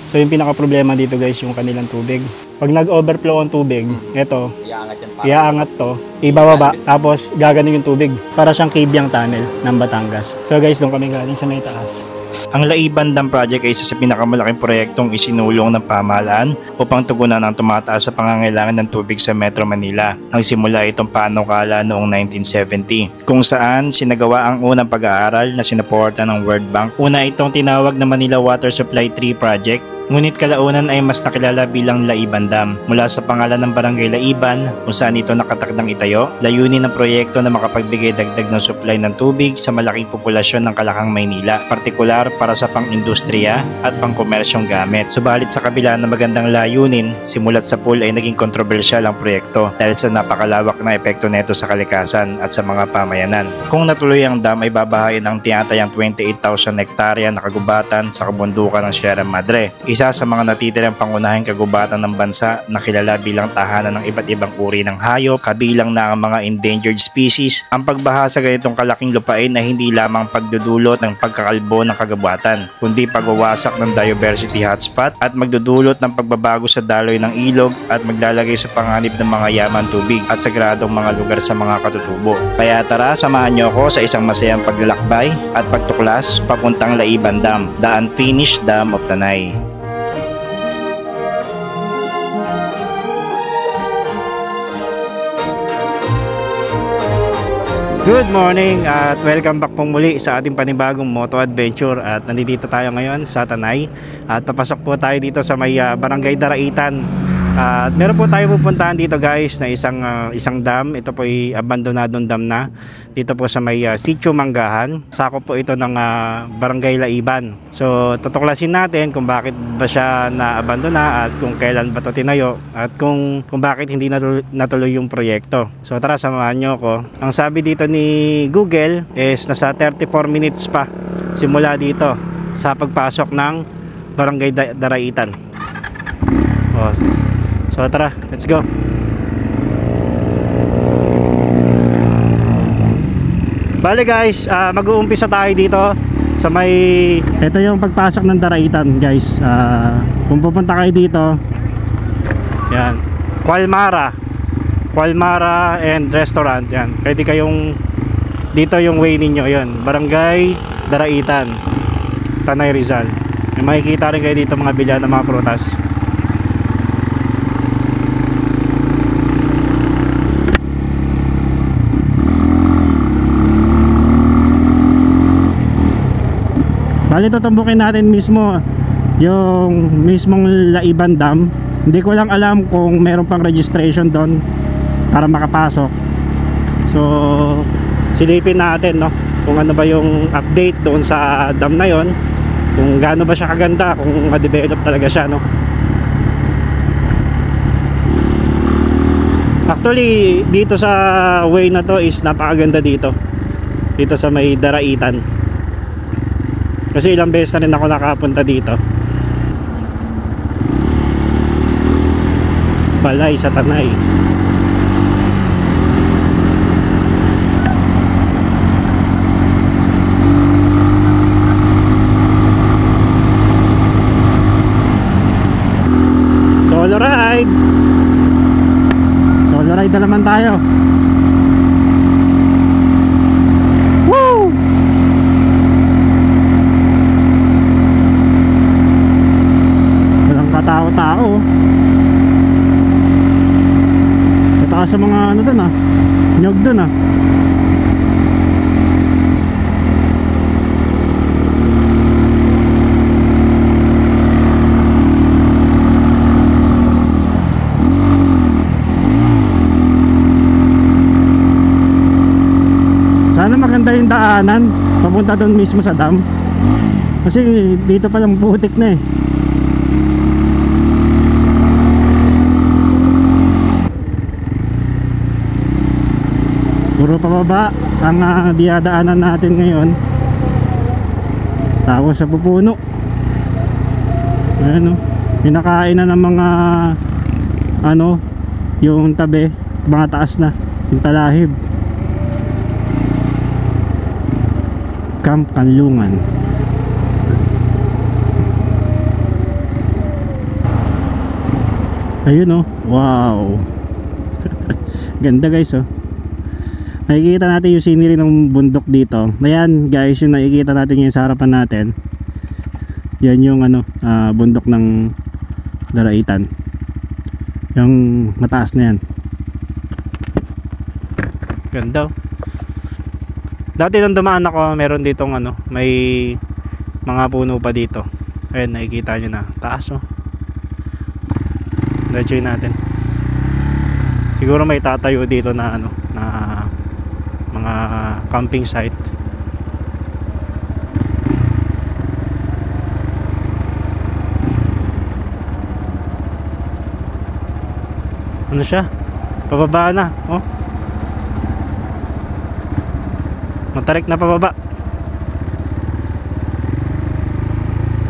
So yung pinaka problema dito guys, yung kanilang tubig. Pag nag-overflow ang tubig, ito, iaangat to, ibababa, tapos gaganon yung tubig. Para siyang Kibyang Tunnel ng Batangas. So guys, doon kami galing sa may taas. Ang Laiban Dam Project ay isa sa pinakamalaking proyektong isinulong ng pamahalaan upang tugunan ang tumataas sa pangangailangan ng tubig sa Metro Manila. Nagsimula itong panukala noong 1970, kung saan sinagawa ang unang pag-aaral na sinuporta ng World Bank. Una itong tinawag na Manila Water Supply 3 Project, ngunit kalaunan ay mas nakilala bilang Laiban Dam mula sa pangalan ng Barangay Laiban kung saan ito nakatakdang itayo. Layunin ng proyekto na makapagbigay dagdag ng supply ng tubig sa malaking populasyon ng Kalakang Maynila, partikular para sa pang-industriya at pang-komersyong gamit. Subalit sa kabila ng magandang layunin, simulat sa pool ay naging kontrobersyal ang proyekto dahil sa napakalawak na epekto nito sa kalikasan at sa mga pamayanan. Kung natuloy ang dam ay babahain ang tinatayang 28,000 hektarya na kagubatan sa kabundukan ng Sierra Madre, isa sa mga natitirang pangunahing kagubatan ng bansa na kilala bilang tahanan ng iba't ibang uri ng hayop, kabilang na ang mga endangered species. Ang pagbaha sa ganitong kalaking lupain ay hindi lamang pagdudulot ng pagkakalbo ng kagubatan, kundi pagwawasak ng biodiversity hotspot at magdudulot ng pagbabago sa daloy ng ilog at maglalagay sa panganib ng mga yaman tubig at sagradong mga lugar sa mga katutubo. Kaya tara, samahan niyo ako sa isang masayang paglalakbay at pagtuklas papuntang Laiban Dam, the unfinished dam of Tanay. Good morning at welcome back pong muli sa ating panibagong moto adventure. At nandito tayo ngayon sa Tanay at papasok po tayo dito sa may Barangay Daraitan. At meron po tayo pupuntahan dito guys na isang dam. Ito po ay abandonadong dam na dito po sa may Sitio Manggahan. Sakop po ito ng Barangay Laiban. So tutuklasin natin kung bakit ba siya na-abandona at kung kailan ba ito tinayo at kung bakit hindi natuloy yung proyekto. So tara, samahan nyo ko. Ang sabi dito ni Google is nasa 34 minutes pa simula dito sa pagpasok ng Barangay Daraitan. So tara, let's go. Bale guys, mag-uumpisa tayo dito sa may, ito yung pagpasok ng Daraitan guys. Kung pupunta kayo dito, yan, Qualmara and Restaurant, yan. Pwede kayong, dito yung way ninyo, yun, Barangay Daraitan, Tanay, Rizal. May makikita rin kayo dito mga bilya ng mga prutas. Bali tutumbukin natin mismo yung mismong Laiban Dam. Hindi ko lang alam kung meron pang registration doon para makapasok. So silipin natin, no, kung ano ba yung update doon sa dam na yon, kung gaano ba siya kaganda, kung ma-develop talaga siya, no. Actually dito sa way na to is napakaganda dito sa may Daraitan. Kasi ilang beses na rin ako nakapunta dito. Balay sa Tanay. Solo ride. Solo ride na naman tayo. Tao. Tataas sa mga ano doon, nyog doon, Sana maganda yung daanan papunta doon mismo sa dam. Kasi dito pa lang putik na Puro pababa ang diadaanan natin ngayon. Tapos sa pupuno. Ayan, pinakain na ng mga yung tabi, mga taas na, yung talahib. Camp Kanlungan. Ayun oh, wow. Ganda guys oh. Nakikita natin yung scenery ng bundok dito. Ayan guys, yung nakikita natin yung sa harapan natin. Yan yung bundok ng Daraitan. Yung mataas na yan. Ganda oh. Dati nung dumaan ako, meron ditong may mga puno pa dito. Ayun, nakikita nyo na. Taas oh. Diretsuin natin. Siguro may tatayo dito na na mga camping site. Ano siya? Pababa na, oh. Matarik na pababa.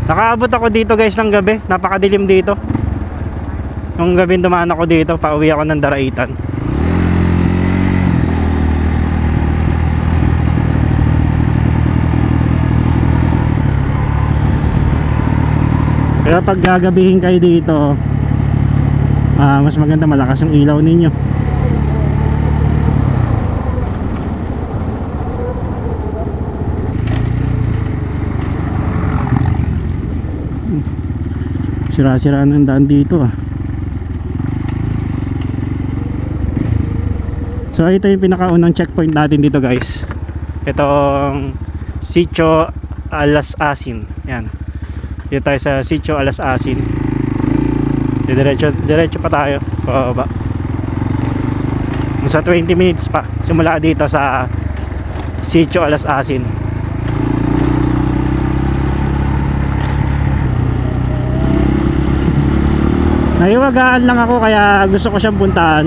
Nakaabot ako dito guys ng gabi. Napakadilim dito. Nung gabi dumaan ako dito, pauwi ako ng Daraitan. Kaya pag gagabihin kayo dito, mas maganda malakas ang ilaw ninyo. Sira-siraan ang daan dito ah. So ito yung pinakaunang checkpoint natin dito guys. Itong Sitio Alas Asin. Yan. Dito tayo sa Sitio Alas Asin. Diretso pa tayo pababa. Sa 20 minutes pa simula dito sa Sitio Alas Asin. Naiwagaan lang ako kaya gusto ko siyang puntahan.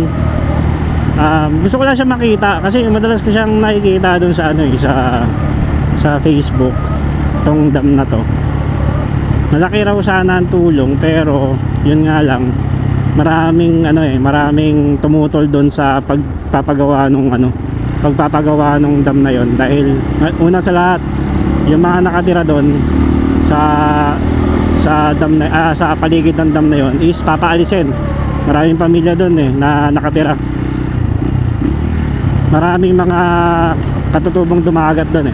Gusto ko lang siyang makita kasi madalas ko siyang nakikita doon sa sa Facebook tong dam na to. Malaki raw sana ang tulong pero yun nga lang maraming maraming tumutol doon sa pagpapagawa nung dam na yon dahil una sa lahat yung mga nakatira doon sa dam na sa paligid ng dam na yon is papaalisin. Maraming pamilya doon na nakatira. Maraming mga katutubong dumagat doon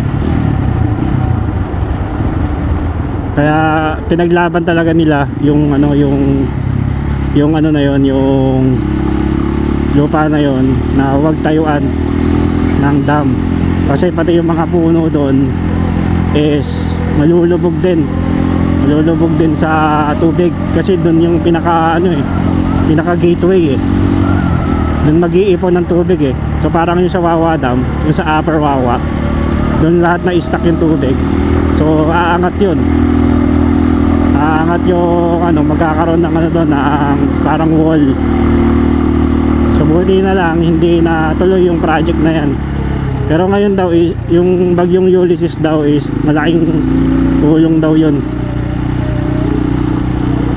Kaya pinaglaban talaga nila yung yung lupa na yon na huwag tayuan ng dam. Kasi pati yung mga puno doon is malulubog din sa tubig kasi doon yung pinaka gateway doon mag-iipon ng tubig so parang yung sa Wawa Dam, yung sa Upper Wawa, doon lahat na i-stuck yung tubig. So aangat yung magkakaroon ng doon na parang wall. So buti na lang hindi na tuloy yung project na yan. Pero ngayon daw yung bagyong Ulysses daw is malaking tulong daw yun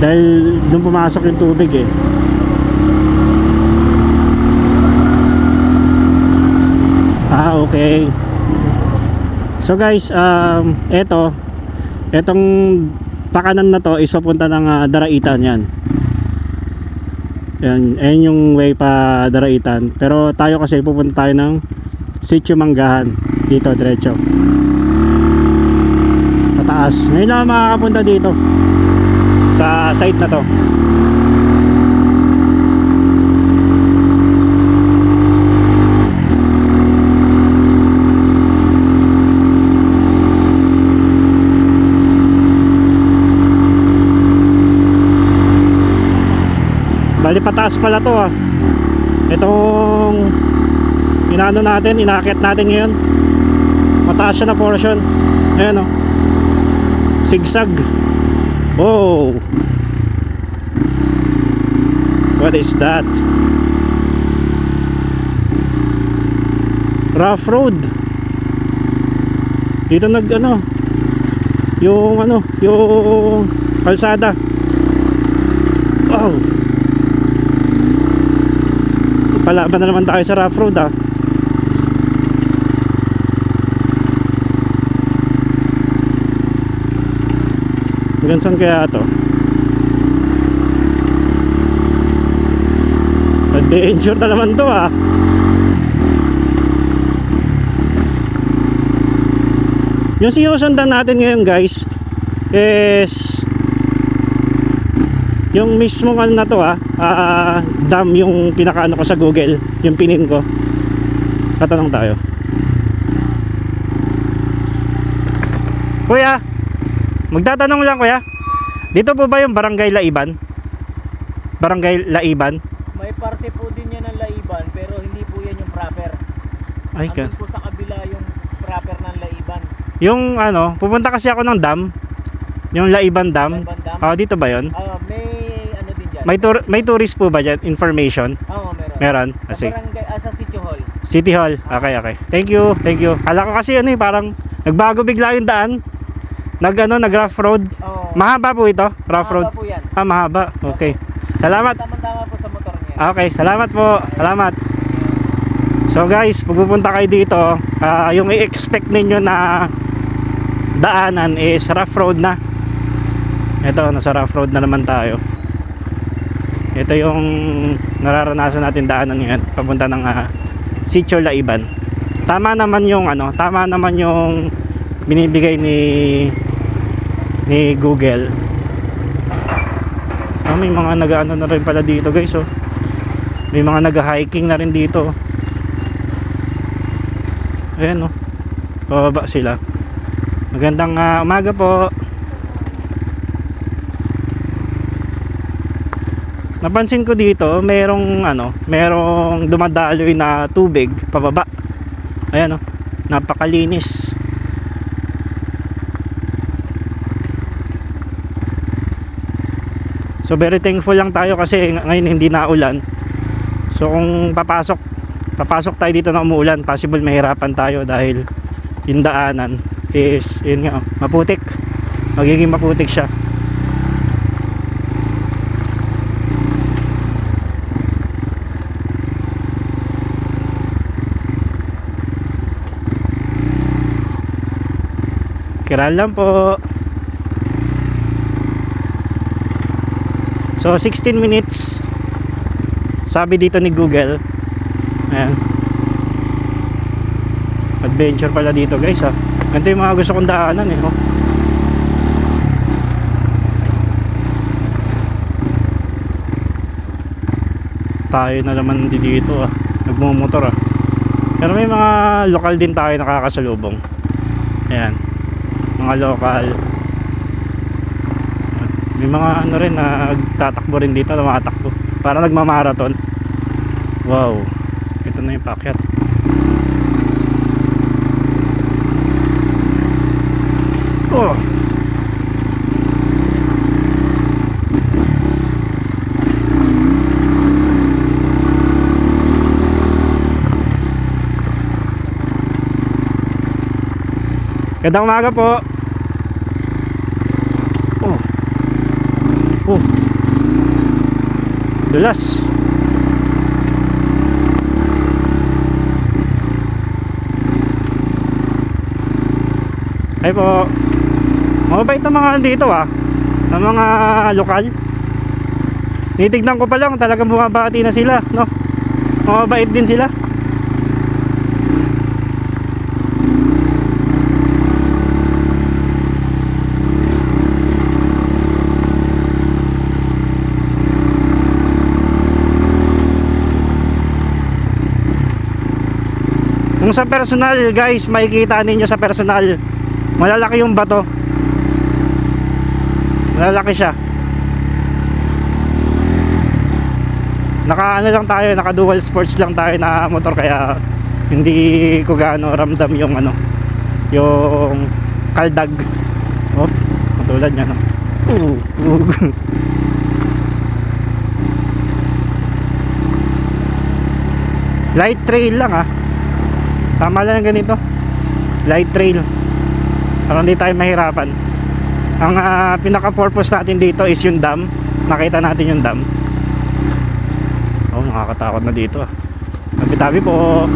dahil doon pumasok yung tubig okay. So guys, etong pakanan na to is papunta ng Daraitan yan. Ayan yung way pa Daraitan. Pero tayo kasi pupunta tayo ng Sitio Manggahan. Dito diretso pataas. Ngayon lang makakapunta dito sa site na to. Bali pataas pala to itong inaakyat natin ngayon. Mataas siya na portion. Ayan zigzag. Oh, what is that? Rough road. Dito yung kalsada. Wow, palaban na naman tayo sa rough road Hanggang saan kaya ito? Danger na naman to ah. Yung sinusundan natin ngayon guys is yung mismong ano na to dam, yung pinakaano ko sa Google, yung pinin ko. Tatanong tayo. Kuya, magtatanong lang kuya. Dito po ba yung Barangay Laiban? Barangay Laiban? May parte po din yan ng Laiban, pero hindi po yan yung proper. Ay ka. Andun po sa kabila yung proper ng Laiban. Yung ano, pupunta kasi ako ng dam. Yung Laiban Dam. Laiban Dam? Dito ba yun? May ano din dyan. May tourist po ba dyan? Information? Oo, meron. Meron? Sa barangay, sa City Hall. City Hall. Okay, okay. Thank you, thank you. Kala ko kasi ano parang nagbago bigla yung daan. Nag rough road. Oo. Mahaba po ito? Rough road? Mahaba po yan. Mahaba. Okay. Salamat. Tama-tama po sa motor niya. Okay, salamat po. Salamat. So guys, pag pupunta kayo dito, yung i-expect ninyo na daanan is rough road na. Ito, nasa rough road na naman tayo. Ito yung nararanasan natin daanan ngayon papunta ng Sitio Laiban. Tama naman yung binibigay ni Google. May mga nag-ano na rin pala dito guys, oh. May mga nag-hiking na rin dito. Ayan, oh. Pababa sila. Magandang umaga po. Napansin ko dito, merong dumadaloy na tubig pababa. Ayan, oh. Napakalinis. So very thankful lang tayo kasi ngayon hindi na ulan. So kung papasok tayo dito na umuulan, possible mahirapan tayo dahil yung daanan is yun nga, maputik. Magiging maputik siya. Kiral lang po. So 16 minutes sabi dito ni Google. Ayan. Adventure pala dito guys ah. Ganito yung mga gusto kong daanan eh, oh. Tayo na naman dito ah. Nagmumotor ah. Pero may mga lokal din tayo nakakasalubong. Ayan. Mga lokal. May mga ano rin na nagtatakbo rin dito, tumatakbo. Para nagmamarathon. Wow. Ito na yung paakyat. Oh. Gandang umaga po. Dulas. Ay po. Mabait na mga dito ah. Ng mga lokal. Nitignan ko pa lang, talagang bumabati na sila, no? Mabait din sila. Kung sa personal guys, makikita ninyo sa personal, malalaki yung bato. Malalaki siya. Naka dual sports lang tayo na motor, kaya hindi ko gaano ramdam yung yung kaldag. Oh, katulad niya, no. Light trail lang ah. Tama lang ganito. Light trail. Para hindi tayo mahirapan. Ang pinaka-purpose natin dito is yung dam. Nakita natin yung dam. Oh, nakakatakot na dito ah. Tabi-tabi po.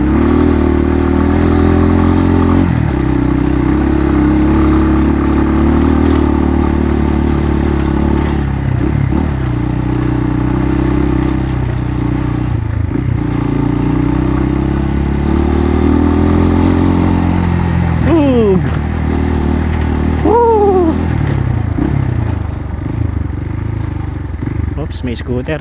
Tapos may scooter.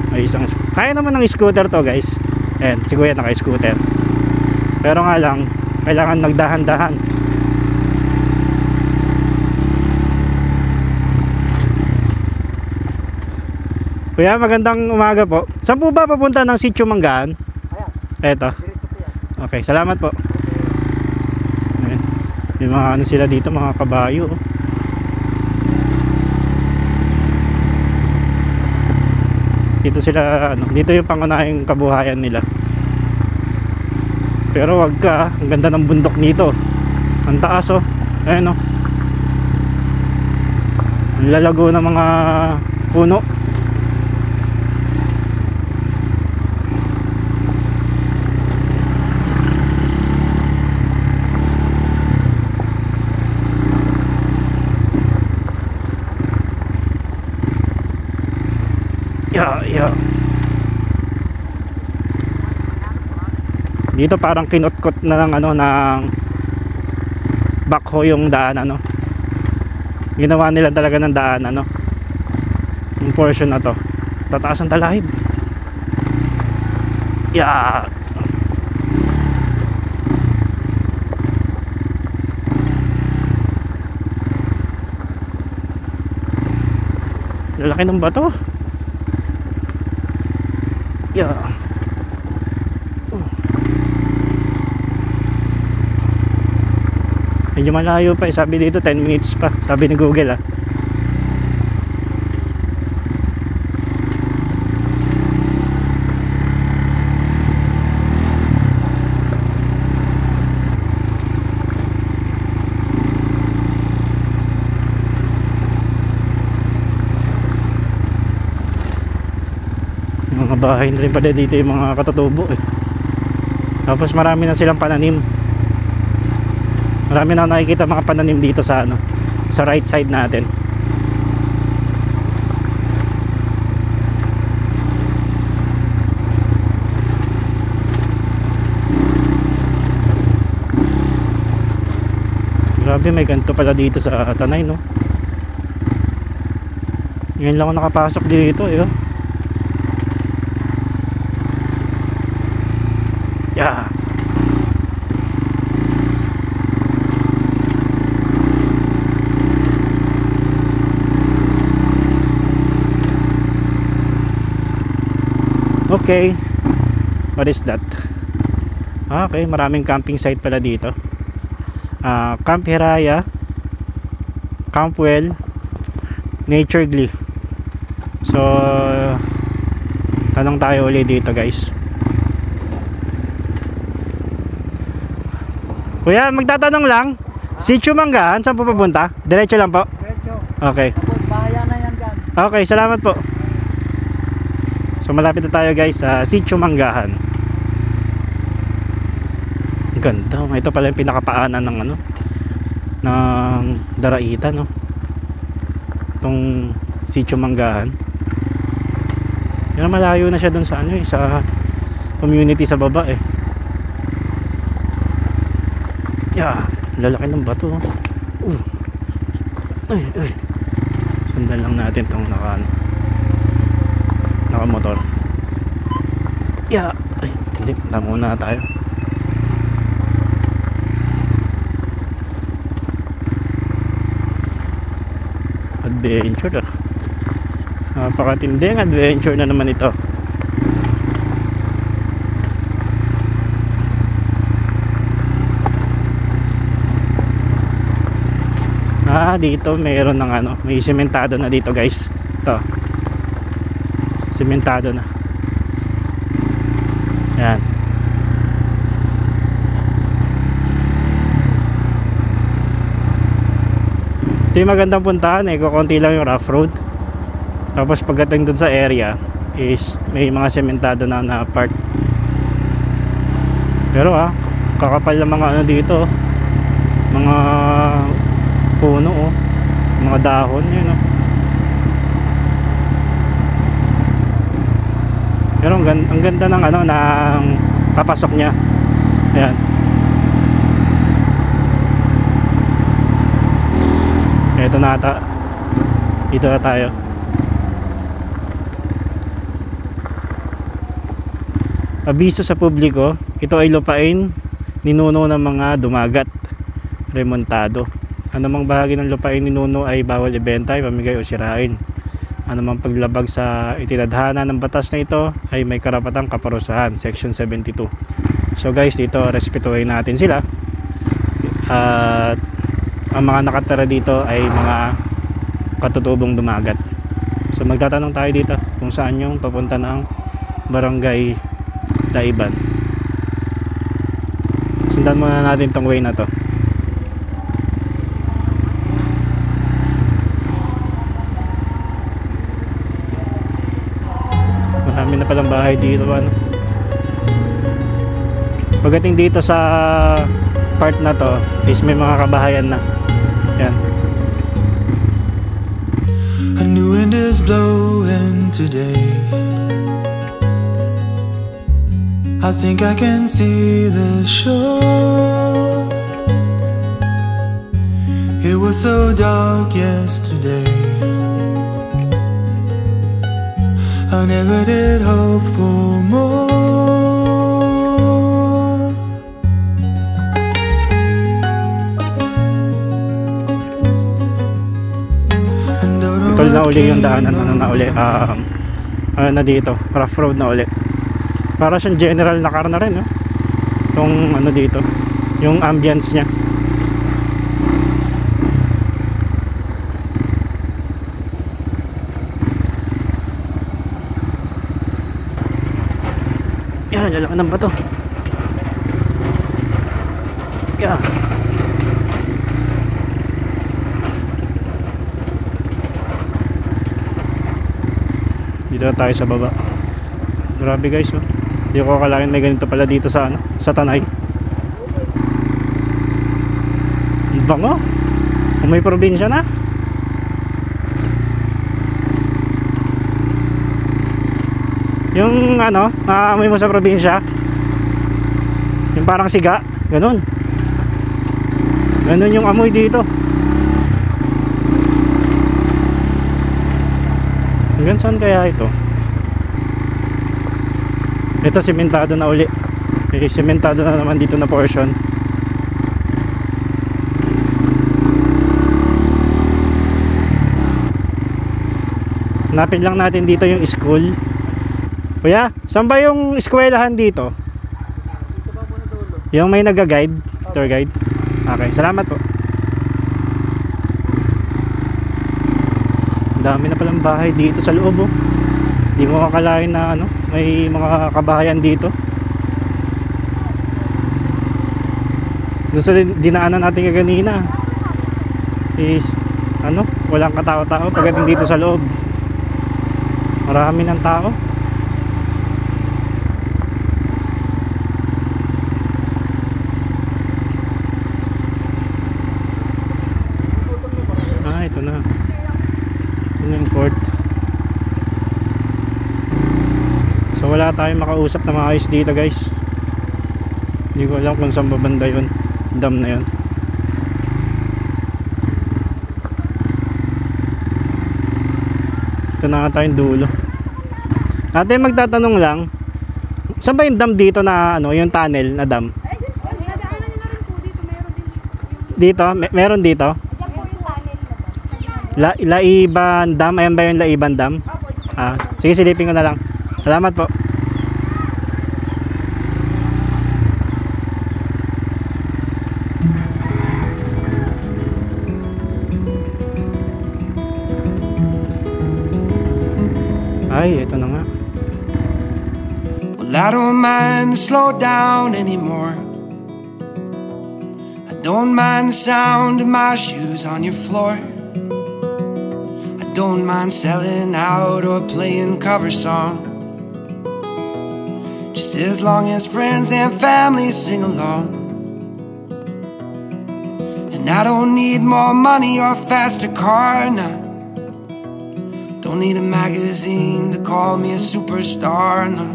May isang, kaya naman ng scooter to guys. Ayan, si kuya naka-scooter. Pero nga lang, kailangan nagdahan-dahan. Kuya, magandang umaga po. Saan po ba papunta ng Sitio Manggahan? Eto. Okay, salamat po. Ayan. May mga ano sila dito, mga kabayo. Dito sila, ano, dito yung pangunahing kabuhayan nila. Pero wag ka, ang ganda ng bundok nito. Ang taas oh. Ayan oh. Lalago ng mga puno. Yeah. Dito parang kinutkot na ng ano ng backhoe yung daan ano. Ginawa nila talaga ng daan ano. Yung portion na to. Tataas ang talahib. Yeah. Lalaki ng bato. Yeah. Medyo malayo pa eh. Sabi dito 10 minutes pa. Sabi ni Google ah. Mga bahay na rin pala dito yung mga katutubo eh. Tapos marami na silang pananim. Marami na nakikita mga pananim dito sa ano, sa right side natin. Grabe, may ganito pala dito sa Tanay no. Ngayon lang ako nakapasok dito eh. Yeah. Okay. What is that? Okay, maraming camping site pala dito. Camp Hiraya, Campwell, Nature Glee. So tanong tayo ulit dito guys. Kuya, magtatanong lang. Sitio Manggahan, saan po papunta? Diretso lang po? Diretso. Okay. Bahayan na yan dyan. Okay, salamat po. So malapit na tayo guys sa Sitio Manggahan. Ganda. Ito pala yung pinakapaanan ng ano, ng Daraita no. Itong Sitio Manggahan. Yan, malayo na siya dun sa ano eh, sa community sa baba eh. Yeah, lalaki ng bato. Ay. Sundan lang natin tong naka-motor. Yeah. Ay, hindi, muna tayo. Adventure. Napakatinding adventure na naman ito. Dito mayroon ng ano, may sementado na dito guys. Ito. Sementado na. Yan. Ito yung magandang puntahan eh, kukunti lang yung rough road. Tapos pagdating dun sa area is may mga sementado na part. Pero kakapal ng mga ano dito, mga puno mga dahon yun pero ang ganda ng ano ng papasok niya. Ayan, ito na ata Dito na tayo. Abiso sa publiko, ito ay lupain ninuno ng mga dumagat, remontado. Anumang bahagi ng lupain ninuno ay bawal ibenta, ipamigay o sirain. Anumang paglabag sa itinadhana ng batas na ito ay may karapatang kaparusahan, Section 72. So guys, dito respetuhin natin sila. At ang mga nakatira dito ay mga katutubong dumagat. So magtatanong tayo dito kung saan yung papunta ng Barangay Laiban. Sundan muna natin tong way na to. Marami na palang bahay dito, ano. Pagdating dito sa part na to is may mga kabahayan na. Yan. A new wind is blowing today. I think I can see the shore. It was so dark yesterday. I never did hope for more. Tol na uli yung daanan, ano na uli, ano na dito, rough road na uli. Para siyang general na car na rin, no? Yung ano dito, yung ambience niya. Yan, lalaki ng bato. Yan. Dito na tayo sa baba. Grabe guys, oh. Hindi ko akalain may ganito pala dito sa ano, sa Tanay. Ang bango. Kung may probinsya na. Yung ano, naaamoy mo sa probinsya. Yung parang siga, ganun. Ganun yung amoy dito. Hanggang saan kaya ito? Ito simentado na uli. Simentado na naman dito na portion. Hanapin lang natin dito yung school. Kuya, saan ba yung eskwelahan dito? Yung may nag-guide, tour guide. Okay, salamat po. Ang dami na palang bahay dito sa loob, oh. Hindi mo akalain na ano, may mga kabahayan dito. Doon sa dinaanan natin kanina is ano, walang katao-tao pagdating dito sa loob. Marami ng tao. Ito na. Ito na yung court. So wala tayong makausap na maayos dito guys. Hindi ko alam kung saan babanda yun, dam na yun. Ito na nga tayong dulo. Natin magtatanong lang, saan ba yung dam dito na ano, yung tunnel na dam? Dito? Meron dito? Laiban Dam, ayan ba yung Laiban Dam? Sige, silipin ko na lang. Salamat po. Ay, ito na nga. Well, I don't mind to slow down anymore. I don't mind the sound of my shoes on your floor. Don't mind selling out or playing cover song, just as long as friends and family sing along. And I don't need more money or a faster car, no. Don't need a magazine to call me a superstar, no.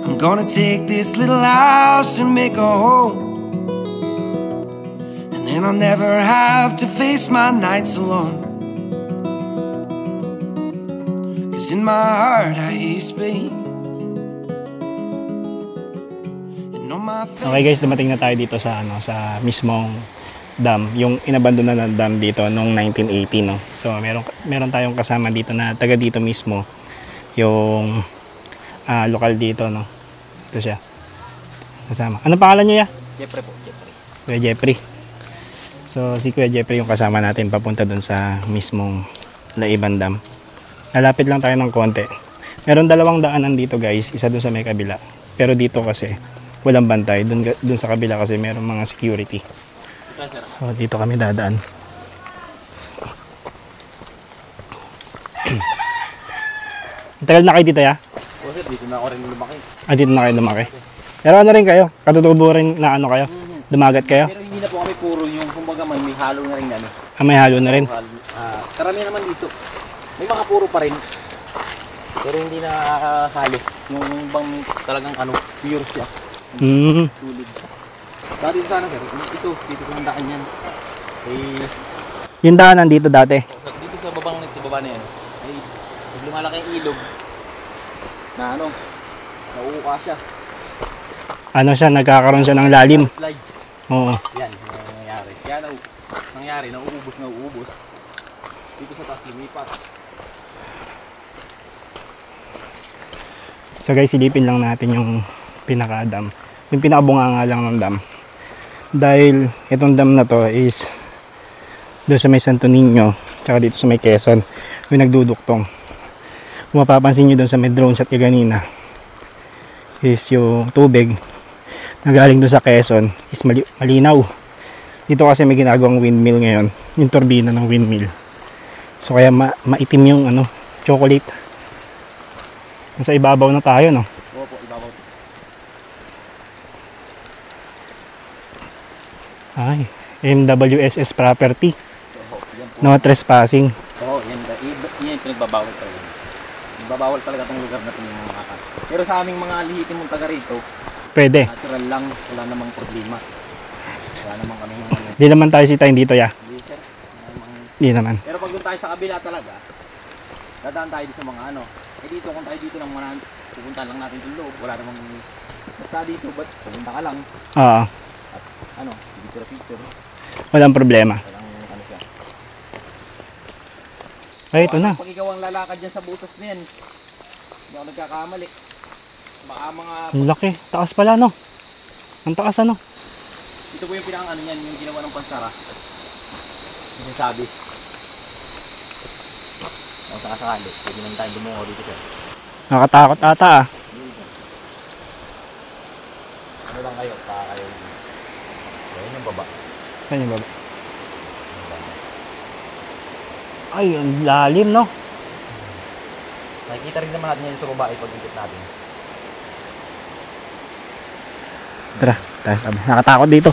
I'm gonna take this little house and make a home, and then I'll never have to face my nights alone. 'cause in my heart I hear you speak. And on my face, Okay guys, dumating na tayo dito sa sa mismong dam, yung inabandona na dam dito noong 1980, no. So meron tayong kasama dito na taga dito mismo, yung lokal dito, no. Ito siya. Kasama. Anong pangalan niyo ya? Jeffrey po, Jeffrey. Kuya Jeffrey. So si Kuya Jeffrey yung kasama natin papunta dun sa mismong Laiban Dam. Lalapit lang tayo ng konti. Meron dalawang daanan dito guys, isa dun sa may kabila. Pero dito kasi walang bantay, dun sa kabila kasi meron mga security. So dito kami dadaan. Tagal na kayo dito ya? O sir, dito na ako rin lumaki. Dito na kayo lumaki. Pero ano rin kayo? Katutubo rin na ano kayo? Dumagat kayo? Pero hindi na po kami puro yung kumbaga may halo na rin ano. May halo na rin? Karamihan naman dito. May mga puro pa rin. Pero hindi na halo. Yung bang talagang ano, pure siya. Tulid. Dati sana sir, dito kung daan yan. Yung daanan dito dati? Dito sa baba na yan. Ay, pag lumalaki yung ilog, na ano, nauuka siya. Ano siya, nagkakaroon siya ng lalim. Slide. Oo. Yan, nangyayari. Yan, nangyayari, nauubos. Dito sa taas lumipat. So guys, silipin lang natin yung pinaka-dam. Yung pinakabunganga lang ng dam. Dahil itong dam na to is doon sa may Santo Niño, tsaka dito sa may Quezon, yung nagduduktong. Kung mapapansin nyo doon sa may drone shot kanina, is yung tubig na galing doon sa Quezon is malinaw. Dito kasi may ginagawang windmill ngayon, yung turbina ng windmill. So kaya maitim yung chocolate. Nasa ibabaw na tayo, no? Opo, ibabaw. Ay, MWSS property. So, yan po. No trespassing. Oo, yan yung pinagbabawal talaga. Nagbabawal talaga itong lugar na ito yung mga kaka. Pero sa aming mga lihitin mong taga rito, Pwede. natural lang, wala namang problema. Wala namang kami mga ano. Di naman tayo sitayin dito, ya. Hindi, sir. Wala namang- Di naman. Pero pag doon tayo sa kabila talaga, dadaan tayo sa mga ano. Eh dito, kung tayo dito lang pupunta lang natin yung loob, wala namang basta dito, but pupunta ka lang, Oo. ano, picture. Walang problema. Walang ano siya. Ay, ito na. Pag ikaw ang lalakad dyan sa butas na yan, hindi ako nagkakamali. Baka mga, Ang laki. Taas pala, no? Ang taas, ano? ito po yung pinakang ano yan, yung ginawa ng pansara. Yung sabi. Kung sakasakali, pwede naman tayo lumungo dito sir. Nakatakot ata, ah. Ano lang kayo, kayo. Ayan yung baba. Saan yung baba? Ay, ang lalim, no? Nakikita rin naman natin yan sa baba ipag-ikot natin. Tara, tayo sabi. Nakatakot dito.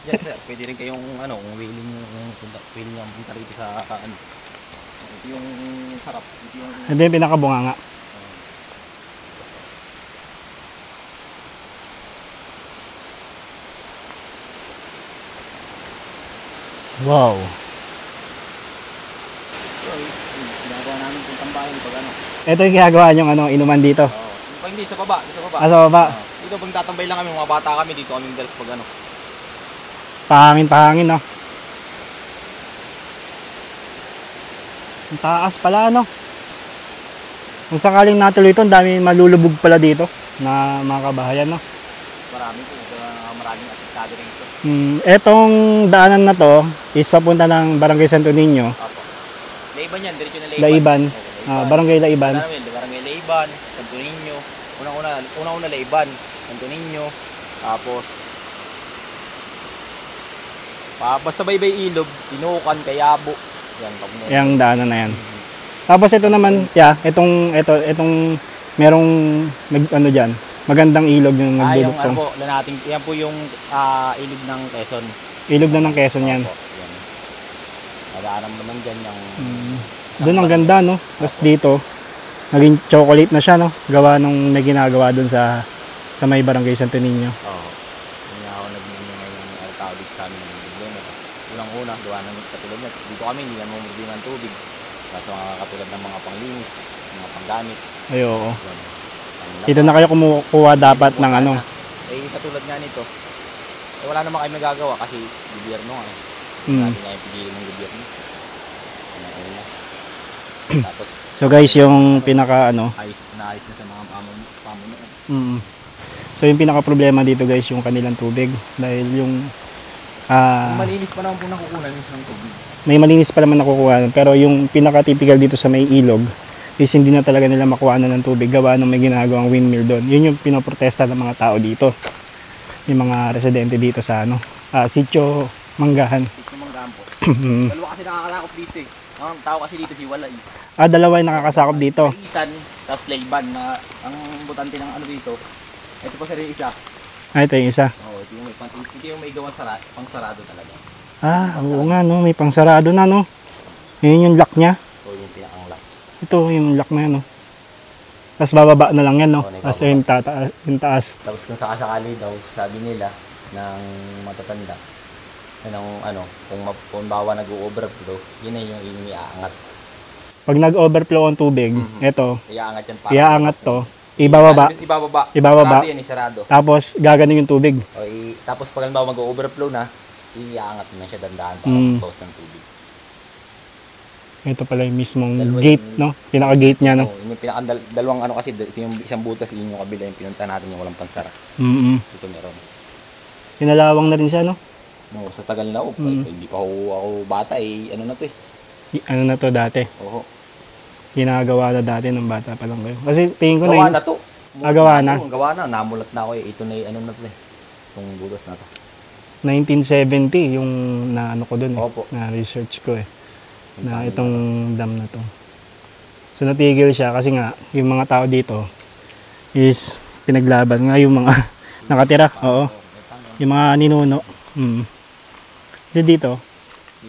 Yes sir, pwede rin kayong ano, kung willing nyo ang punta rito sa ano. Ito yung sarap. Ito yung Ito yung pinakabunganga. Wow. ginagawa namin itong tambahin pag ano. Ito yung ginagawa yung inuman dito. Oo. Pag hindi, sa baba. Sa baba. Dito pag tatambay lang kami, mga bata kami dito kami dalas pag ano. Pahangin, no? Ang taas pala, no? Kung sakaling natuloy ito, ang dami malulubog pala dito na mga kabahayan, no? Marami po, maraming apektado rito. Etong daanan na to is papunta ng Barangay Santo Niño. Apo. Laiban yan, diretso na Laiban. Laiban. Barangay Laiban. Barangay Laiban, Santo Niño. Una Laiban, Santo Niño. Tapos basta baybay ilog, Tinukan, Kayabo. Yan, papunta. Yung daanan na yan. Tapos ito naman, itong merong diyan. Magandang ilog yung yung nagdudugtong. ano po, yan po yung ilog ng Quezon. Ilog na ng Quezon yan. Opo, yan. Nadaanan mo naman dyan yung Doon ang ganda, no? Tapos dito, naging chocolate na siya, no? Gawa nung may ginagawa doon sa may Barangay Santo Niño. Oo. Hindi nga ako nagmimili ngayong tawag sa amin ng problema. Unang-una, gawa ng katulad niya. Dito kami, hindi naman mabili ng tubig. Kaso mga katulad ng mga panglinis, mga panggamit. Ay, oo. Yan. Dito na kayo kumukuha dapat ng ano. Katulad nga nito, wala naman kayo magagawa kasi gobyerno nga. Natin nga yung pigilin ng gobyerno. Ano. Tapos, so guys, yung pinaka ano. naayos na sa mga pamunuan. So yung pinaka problema dito guys, yung kanilang tubig. Dahil yung malinis pa naman po nakukunan ng tubig. May malinis pa naman nakukuha. Pero yung pinaka typical dito sa may ilog is hindi na talaga nila makuha ng tubig. Gawa nung may ginagawang windmill doon. Yun yung pinoprotesta ng mga tao dito. Yung mga residente dito sa ano, Sitio Manggahan. Sitio Manggahan po. Dalawa kasi nakakalakop dito eh. Ang tao kasi dito hiwala eh. Dalawa yung nakakasakop dito. Itan, tapos Layban na ang butante ng ano dito. Ito po sa isa. Ito yung isa. Oo, ito yung may gawang pang sarado talaga. Oo nga no, may pangsarado na no. Yun yung lock niya. So yung pinakang lock. Ito yung lock na yan no. Tapos bababa na lang yan no. Tapos yung taas. Tapos kung sakasakali daw, sabi nila ng matatanda, kung bawa nag-overflow, yun na yung iaangat. Pag nag-overflow ang tubig, ito, Iaangat yan iaangat to, ibababa. Dati yan isarado. Tapos gaganon yung tubig. Tapos pag halimbawa mag-overflow na, iaangat na siya dandahan para close ng tubig. Ito pala yung mismong gate, no? Pinaka-gate niya, no? Yung dalawang ano kasi, ito yung isang butas, yung kabila, yung pinunta natin yung walang pansara. Ito meron. Pinalawang na rin siya, no? No, sa tagal na hindi pa ako bata ano na to eh. Ano na to dati? Oo. Ginagawa na dati ng bata pa lang kayo. Kasi tingin ko gawa na to. Gawa na? Gawa na, namulat na ako eh. Ito na ano na to eh. Itong butas na to. 1970 yung na ano ko dun eh. Opo. Na research ko eh. Na itong dam na to. So natigil siya kasi nga yung mga tao dito is pinaglaban nga yung mga nakatira. Oo. Yung mga ninuno. Kasi dito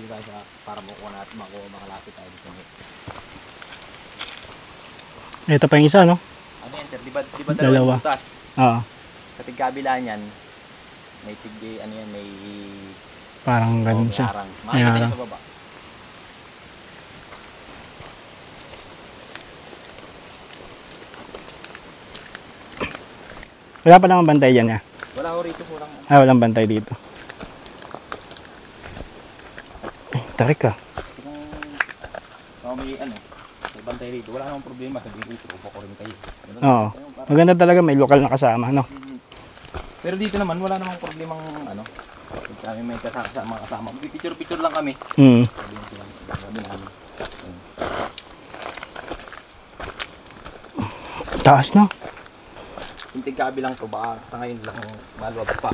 tayo para makuha natin, makalapit tayo dito. Ito pa yung isa, no? Ano yan sir? Di ba dalawa butas? Oo. Sa tigkabila niyan, may may parang ganun siya. Makikita niya sa baba. Wala pa naman bantay dyan niya. Wala ko rito, walang bantay dito. Tarik ka. May bantay rito. Wala namang problema. Sabi dito, upo ko rin kayo. Oo. Maganda talaga, may lokal na kasama, no? Pero dito naman, wala namang problemang kami may kasama. Picture lang kami. Taas, no? Yung tigkabilang to, baka sa ngayon lang maluwag pa.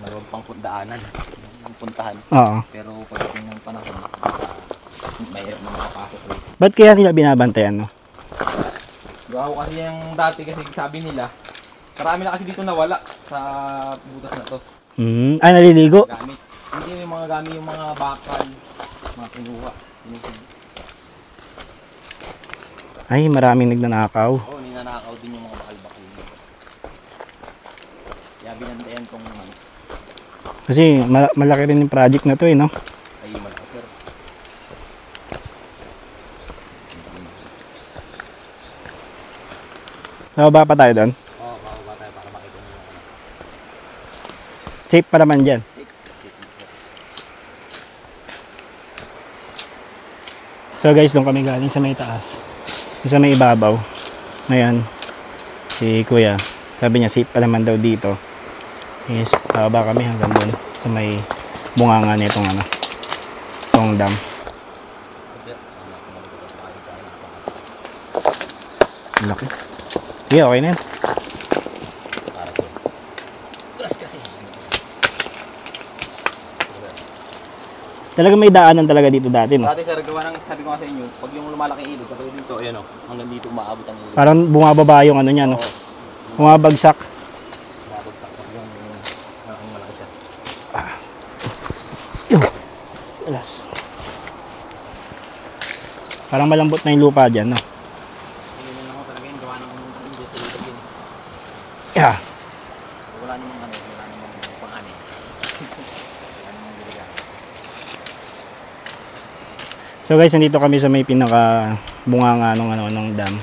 Maluwag pang daanan. Puntahan. Oo. Pero pagdating ng panahon, mahirap na makapasok rito. Ba't kaya nila binabantayan, no? Gawa ko kasi yung dati kasi sabi nila, karami na kasi dito nawala sa butas na to. Naliligo? Gamit. Hindi yung mga gamit, yung mga bakal, mga kinuha. Ay, maraming nagnanakaw. Oo, ninanakaw din yung mga bakal-bakal. Kaya binantayan tong Kasi malaki rin yung project na to eh, no? ay malaki sir. Nababa pa tayo doon? Oo, bababa tayo para makita nyo yung Safe pa naman dyan. So guys, doon kami galing sa may taas. Sa may ibabaw. Ngayon, si kuya, sabi niya safe pa naman daw dito. Is bababa kami hanggang doon sa may bunganga nitong itong dam. Laki. Yeah, okay na yan. Talaga may daanan talaga dito dati, no? Dati sir, gawa ng sabi ko nga sa inyo, pag yung lumalaki ilog, katulad dito, ayan o, hanggang dito umaabot ang ilog. Parang bumababa yung ano niya, no? Bumabagsak. Bumabagsak pag yung malaki siya. Alas. Parang malambot na yung lupa dyan, no? Hindi naman ako talaga yung gawa ng industry ilog yun. Yeah. Wala namang pang-ani. Wala namang biligan. So guys, nandito kami sa may pinaka bunganga ng dam.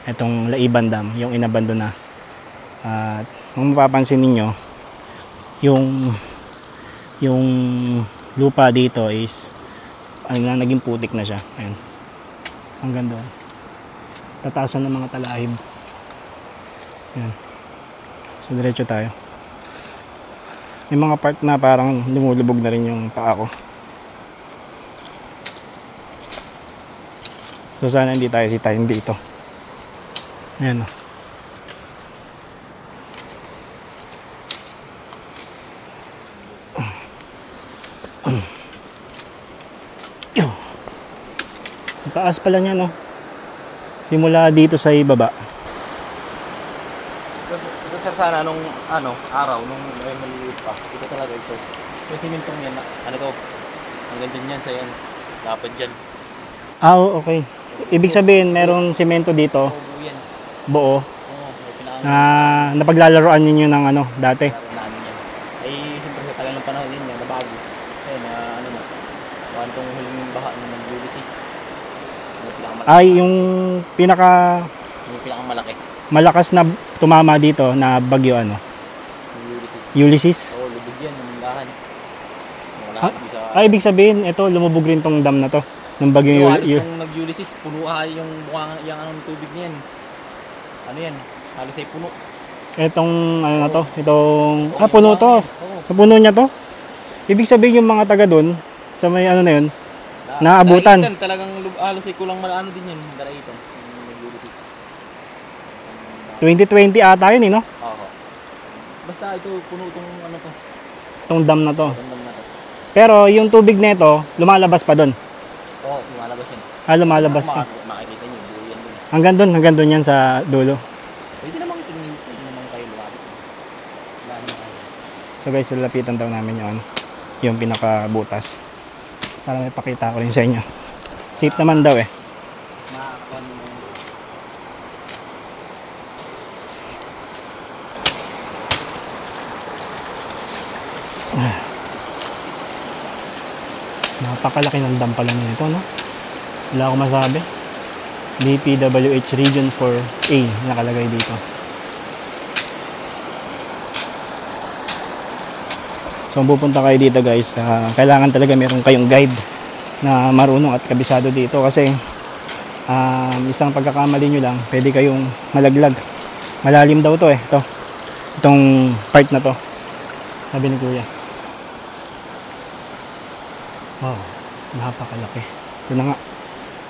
Itong Laiban Dam, yung inabando na. At kung mapapansin niyo, yung lupa dito is naging putik na siya. Ayan. Hanggang doon. Tataasan ng mga talahib. Ayan. So diretso tayo. May mga part na parang lumulubog na rin yung paa ko. So sana hindi tayo sitayin dito. Ayan o. Ang taas pala niya, no? Simula dito sa ibaba. Ito sir, sana nung araw, nung maliit pa, ito talaga ito. Yung simintong yan, ano to, hanggang dyan yan sa yan. Dapat dyan. Okay. Ibig sabihin, merong semento dito. Oo, yan. Buo. Oo, may Na napaglalaroan ninyo ng dati. namin yan. Ay, siyempre sa tagal ng panahon yun, nabago. Ayun, kuhan itong huling baha ng Ulysses. Ay, yung Yung pinakamalaki. malakas na tumama dito na bagyo Yung Ulysses. Ulysses. Oo, lubog yan, namundahan. Wala Ibig sabihin, ito lumubog rin tong dam na to. Nung bagyo yung nag-Ulysses, puno yung bukang yung tubig niyan. Ano yan? Halos ay puno. Itong na to, itong puno to. Oo. Puno niya to. Ibig sabihin yung mga taga doon sa may na yun, naabutan. Daraitan, talagang halos ay kulang ano din yun, Daraitan. Yung nag-Ulysses. 2020 ata yun no? Oo. Basta ito puno itong to. Itong dam na to. Gandang na to. Pero yung tubig nito lumalabas pa doon. Oo, lumalabas yun. Lumalabas pa. Makikita niyo, buo yan dun. Hanggang doon yan sa dulo. Pwede naman kayo lumapit. Wala naman kayo. So guys, lalapitan daw namin yung pinakabutas. Para may pakita ko rin sa inyo. Safe naman daw Makakuan mo. Napakalaki ng dam pala nito, no? Wala akong masabi. DPWH Region 4A nakalagay dito. So kung pupunta kayo dito guys, kailangan talaga meron kayong guide na marunong at kabisado dito kasi isang pagkakamali nyo lang, pwede kayong malaglag. Malalim daw to itong part na to, sabi ni kuya. Wow, napakalaki. Ito na nga.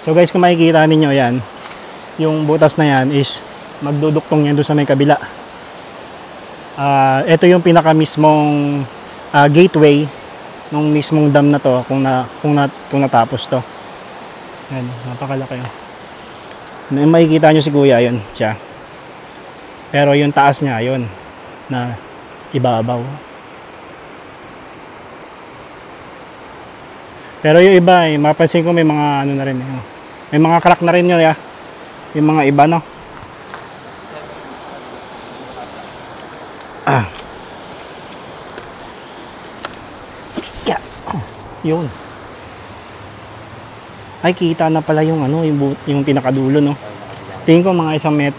So guys, kung makikita ninyo yan, yung butas na yan is magduduktong yan doon sa may kabila. Ito yung pinaka mismong gateway nung mismong dam na to kung natapos to. Yan, napakalaki yun. Makikita nyo si kuya, yun siya. Pero yung taas niya, yun na ibabaw. Pero yung iba mapansin ko may mga na rin may mga crack na rin yun yung mga iba yun ay kita na pala yung yung pinakadulo tingin ko mga isang 1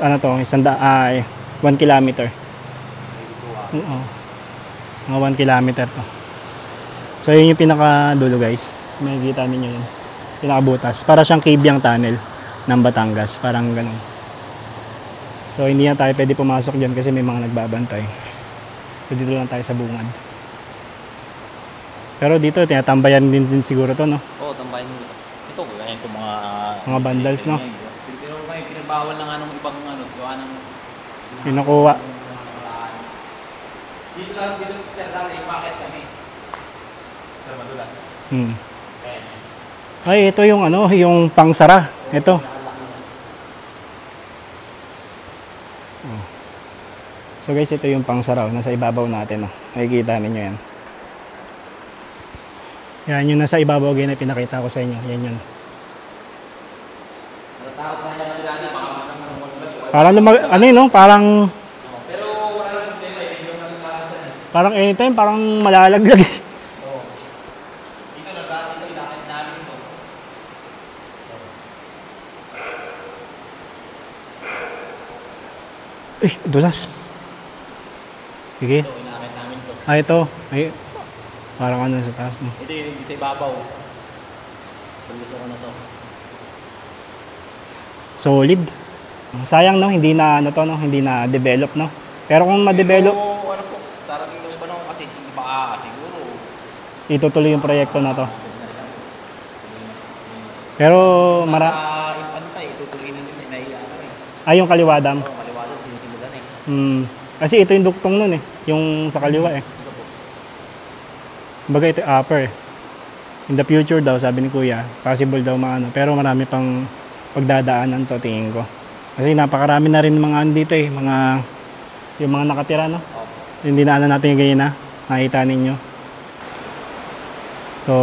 kilometer. Oo, mga 1 kilometer to. So yun yung pinakadulo guys. Makikita ninyo yun. Pinakabutas. Para siyang Kibyang Tunnel ng Batangas. Parang ganun. So hindi na tayo pwede pumasok dyan kasi may mga nagbabantay. So dito lang tayo sa bungad. Pero dito tinatambayan din siguro to, no? Oo, tambayan mo. Ito, kaya itong mga vandals, no? Pero may pinabawal na nga ng ibang gawa ng Pinukuha. Dito sa dali, bakit kami? Sa madulas. Ay, ito yung yung pangsara. Ito. So guys, ito yung pangsara. Nasa ibabaw natin. Makikita ninyo yan. Yan yung nasa ibabaw na pinakita ko sa inyo. Yan yun. Parang parang anytime, parang malalaglag. Dulas. Sige. Ito, inaakit namin to. Ito. Ay, parang ano sa taas, no? Ito yung sa ibabaw. Gusto ko na to. Solid. Sayang, no? Hindi na, ano to, no? Hindi na develop, no? Pero kung ma-develop, Pero, ano po, darating daw pa naman kasi hindi pa siguro. itutuloy yung proyekto na to. Pero, Ano tayo, itutuloy na din, naiiyak yung kaliwadam. Maliwanag, sinisimulan eh. Kasi ito yung duktong nun eh. Yung sa kaliwa eh. Ito po. Baga ito upper eh. In the future daw, sabi ni Kuya, possible daw maano. Pero marami pang pagdadaanan to, tingin ko. Kasi napakarami na rin mga andito eh. Yung mga nakatira, no? Yung dinaanan natin yung ganyan na. Nakita ninyo. So,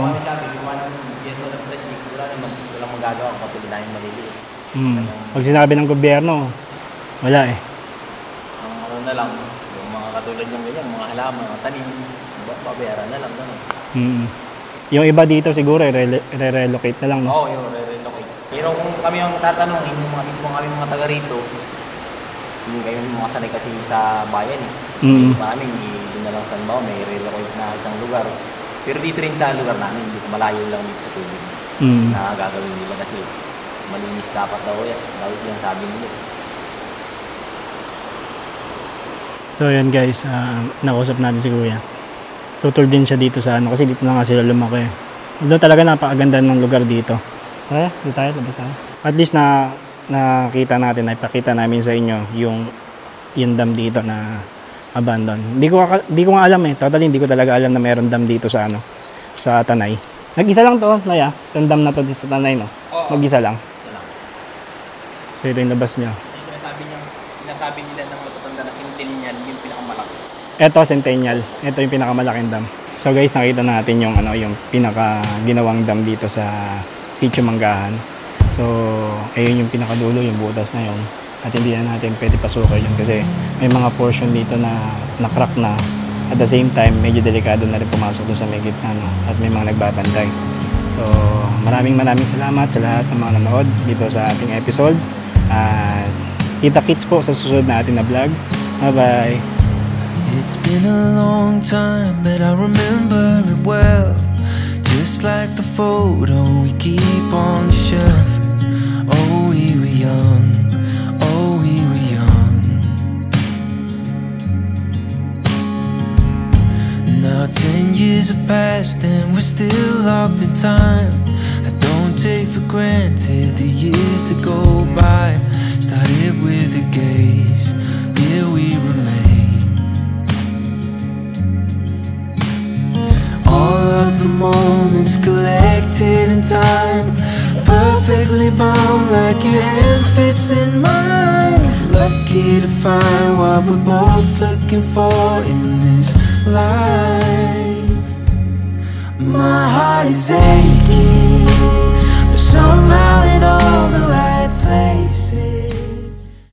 Kami sabi, yung ng project, walang magagawa kung patuloy namin maliliit. pag sinabi ng gobyerno, wala eh. Ang ano na lang, yung mga katulad ng ganyan, mga halaman, mga tanim, babayaran na lang. Yung iba dito siguro, re-relocate na lang, no? Oo, yung re-relocate. Pero kung kami ang tatanungin, yung mga mismo kami mga taga rito, hindi kayo mga sanay kasi sa bayan eh. Marami, doon na lang sa mga may relocate na isang lugar. Pero dito rin sa lugar namin, dito malayo lang dito sa tubig. Na gagawin nila kasi malinis dapat daw yan. Dapat yung sabi nila. So yun guys, nakausap natin si Kuya. Tutul din siya dito sa ano kasi dito na nga sila lumaki. Doon talaga napakaganda ng lugar dito. Tara, dito tayo, labas tayo. At least nakita natin, ipakita namin sa inyo yung dam dito na abandon. Hindi ko nga alam eh. Totally hindi ko talaga alam na meron dam dito sa sa Tanay. Nag-isa lang to, Naya. Yung dam na to dito sa Tanay, no? Mag-isa lang. So ito yung labas niya. Sinasabi nila ng matatanda na Centennial yung pinakamalaki. Ito, Centennial. Ito yung pinakamalaking dam. So guys, nakita natin yung yung pinaka ginawang dam dito sa Sitio Manggahan. So, ayun yung pinakadulo, yung butas na yun. At hindi na natin pwede pasukin yun kasi may mga portion dito na crack na. At the same time, medyo delikado na rin pumasok doon sa may gitna, no? At may mga nagbabantay. So, maraming salamat sa lahat ng mga nanood dito sa ating episode. At kita-kits po sa susunod na ating na vlog. Bye-bye! It's been a long time, but I remember it well. Just like the photo we keep on the shelf. Oh, we were young. Oh, we were young. Now 10 years have passed and we're still locked in time. I don't take for granted the years that go by. Started with a gaze, here we remain. All of the moments collected in time, perfectly bound like your hand fits in mine. Lucky to find what we're both looking for in this life. My heart is aching, but somehow in all the right places.